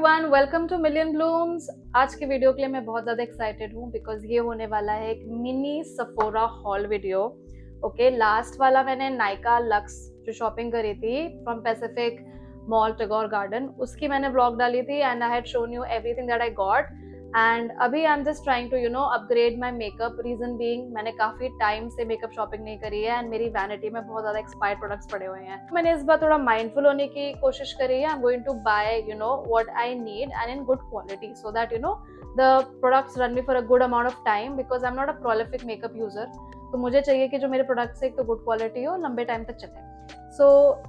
Everyone, welcome to million blooms. आज की video के लिए मैं बहुत ज़्यादा एक्साइटेड हूँ बिकॉज ये होने वाला है एक mini Sephora haul video. Okay, last वाला मैंने नायका लक्स जो शॉपिंग करी थी from Pacific mall Tagore Garden, उसकी मैंने ब्लॉग डाली थी and I had shown you everything that I got. And अभी I am just trying to upgrade my makeup. Reason being मैंने काफी टाइम से मेकअप शॉपिंग नहीं करी है एंड मेरी वैनिटी में बहुत ज्यादा एक्सपायर्ड प्रोडक्ट्स पड़े हुए हैं। मैंने इस बार थोड़ा माइंडफुल होने की कोशिश करी है। I am going to buy what I need and in good quality so that the products run me for a good amount of time because I am not a prolific makeup user. तो मुझे चाहिए कि जो मेरे products एक तो good quality हो, लंबे टाइम तक चले।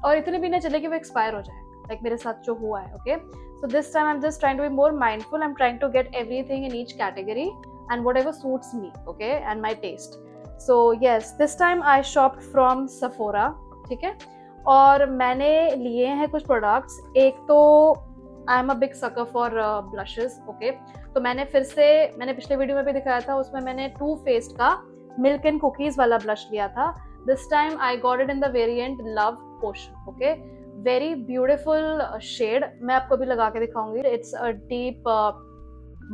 और इतने भी नहीं चले कि वो एक्सपायर हो जाए, लाइक मेरे साथ जो हुआ है। Okay, so this time I'm just trying to be more mindful. I'm trying to get everything in each category and whatever suits me, okay, and my taste. So yes, this time I shopped from Sephora, ठीक है। और मैंने लिए हैं कुछ products. एक तो I am a big sucker for blushes. Okay, तो मैंने पिछले वीडियो में भी दिखाया था, उसमें मैंने टू फेस्ड का मिल्क एंड कुकीज वाला ब्लश लिया था। This time I got it in the variant love potion. Okay, very beautiful shade, मैं आपको भी लगा के दिखाऊंगी। It's a deep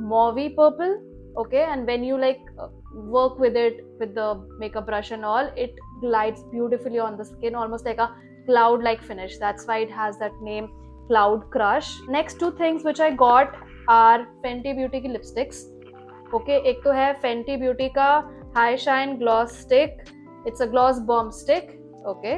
mauve purple. Okay, and when you work with it with the makeup brush and all, it glides beautifully on the skin, almost like a cloud like finish. That's why it has that name, Cloud Crush. Next two things which I got are Fenty Beauty की lipsticks. Okay, एक तो है Fenty Beauty का High Shine Gloss Stick. It's a gloss bomb stick. Okay,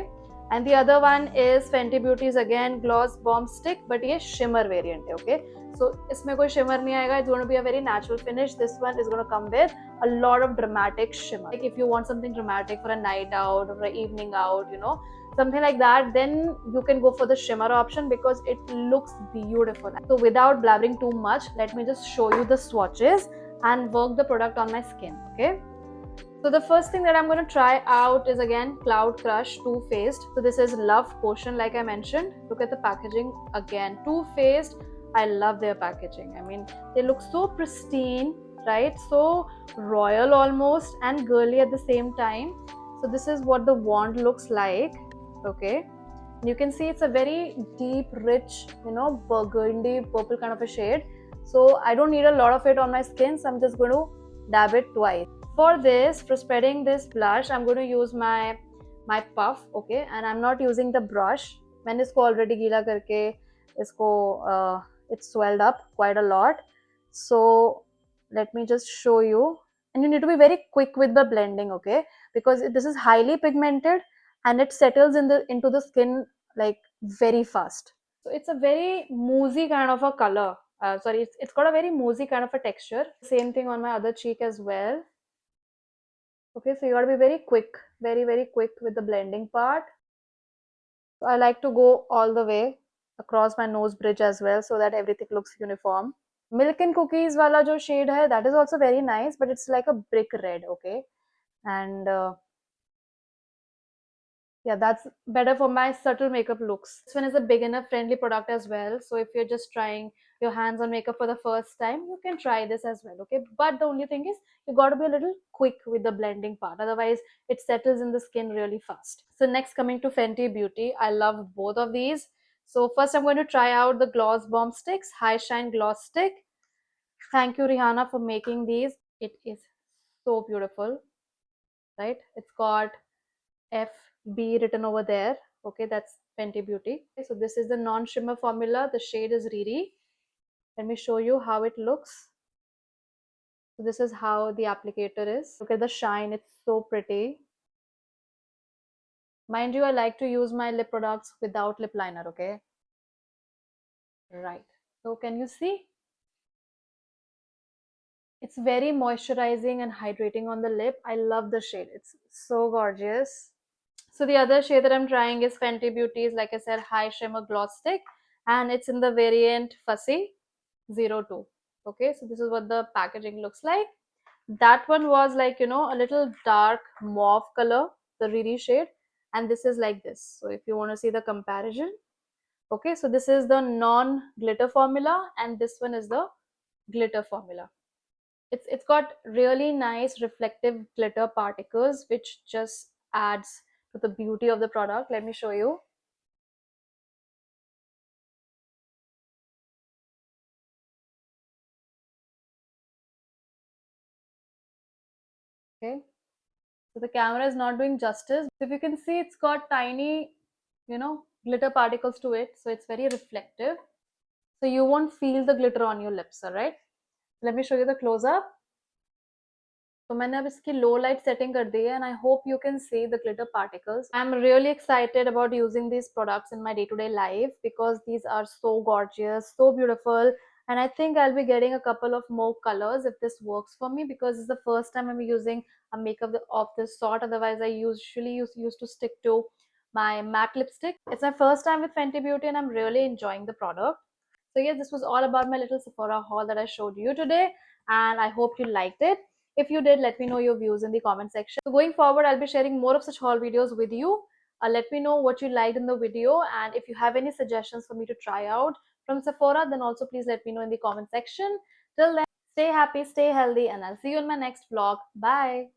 and the other one is Fenty Beauty's again gloss bomb stick, but ये shimmer variant है। Okay, so इसमें कोई shimmer नहीं आएगा। It's going to be a very natural finish. This one is going to come with a lot of dramatic shimmer. Like if you want something dramatic for a night out or an evening out, something like that, then you can go for the shimmer option because it looks beautiful. So without blabbering too much, let me just show you the swatches and work the product on my skin. Okay, so the first thing that I'm going to try out is again Cloud Crush Too Faced. So this is Love Potion, like I mentioned. Look at the packaging again. Too Faced, I love their packaging. I mean, they look so pristine, right? So royal almost and girly at the same time. So this is what the wand looks like. Okay, you can see it's a very deep, rich, burgundy purple kind of a shade. So I don't need a lot of it on my skin, so I'm just going to dab it twice. For spreading this blush, I'm going to use my puff. Okay, and I'm not using the brush. मैंने इसको already गीला करके इसको it's swelled up quite a lot. So let me just show you. And you need to be very quick with the blending, okay? Because this is highly pigmented and it settles into the skin like very fast. So it's a very moussey kind of a color. Sorry, it's got a very moussey kind of a texture. Same thing on my other cheek as well. Okay, so you got to be very quick, very quick with the blending part. So I like to go all the way across my nose bridge as well so that everything looks uniform. Milk and Cookies wala jo shade hai, that is also very nice, but it's like a brick red. Okay, and yeah, that's better for my subtle makeup looks. This one is a beginner friendly product as well, so if you're just trying your hands on makeup for the first time, you can try this as well. Okay, but the only thing is you got to be a little quick with the blending part, otherwise it settles in the skin really fast. So next, coming to Fenty Beauty, I love both of these. So first I'm going to try out the Gloss Bomb Sticks High Shine Gloss Stick. Thank you, Rihanna, for making these. It is so beautiful, right? It's got FB written over there. Okay, that's Fenty Beauty. Okay, so this is the non-shimmer formula. The shade is Riri. Let me show you how it looks. So this is how the applicator is. Look at the shine. It's so pretty. Mind you, I like to use my lip products without lip liner. Okay. Right. So can you see? It's very moisturizing and hydrating on the lip. I love the shade. It's so gorgeous. So the other shade that I'm trying is Fenty Beauty's, like I said, High Shimmer Gloss Stick, and it's in the variant Fussy 02. Okay, so this is what the packaging looks like. That one was like, a little dark mauve color, the Riri shade, and this is like this. So if you want to see the comparison, okay, so this is the non-glitter formula, and this one is the glitter formula. It's got really nice reflective glitter particles, which just adds to the beauty of the product. Let me show you. Okay, so the camera is not doing justice. If you can see, it's got tiny, glitter particles to it, so it's very reflective. So you won't feel the glitter on your lips, all right? Let me show you the close up. तो मैंने अब इसकी लो light setting कर दी है and I hope you can see the glitter particles. I'm really excited about using these products in my day-to-day life because these are so gorgeous, so beautiful, and I think I'll be getting a couple of more colors if this works for me because it's the first time I'm using a makeup of this sort. Otherwise, I usually used to stick to my matte lipstick. It's my first time with Fenty Beauty and I'm really enjoying the product. So yes, this was all about my little Sephora haul that I showed you today, and I hope you liked it. If you did, let me know your views in the comment section. So going forward, I'll be sharing more of such haul videos with you. Let me know what you liked in the video, and if you have any suggestions for me to try out from Sephora, then also please let me know in the comment section. Till then, stay happy, stay healthy, and I'll see you in my next vlog. Bye.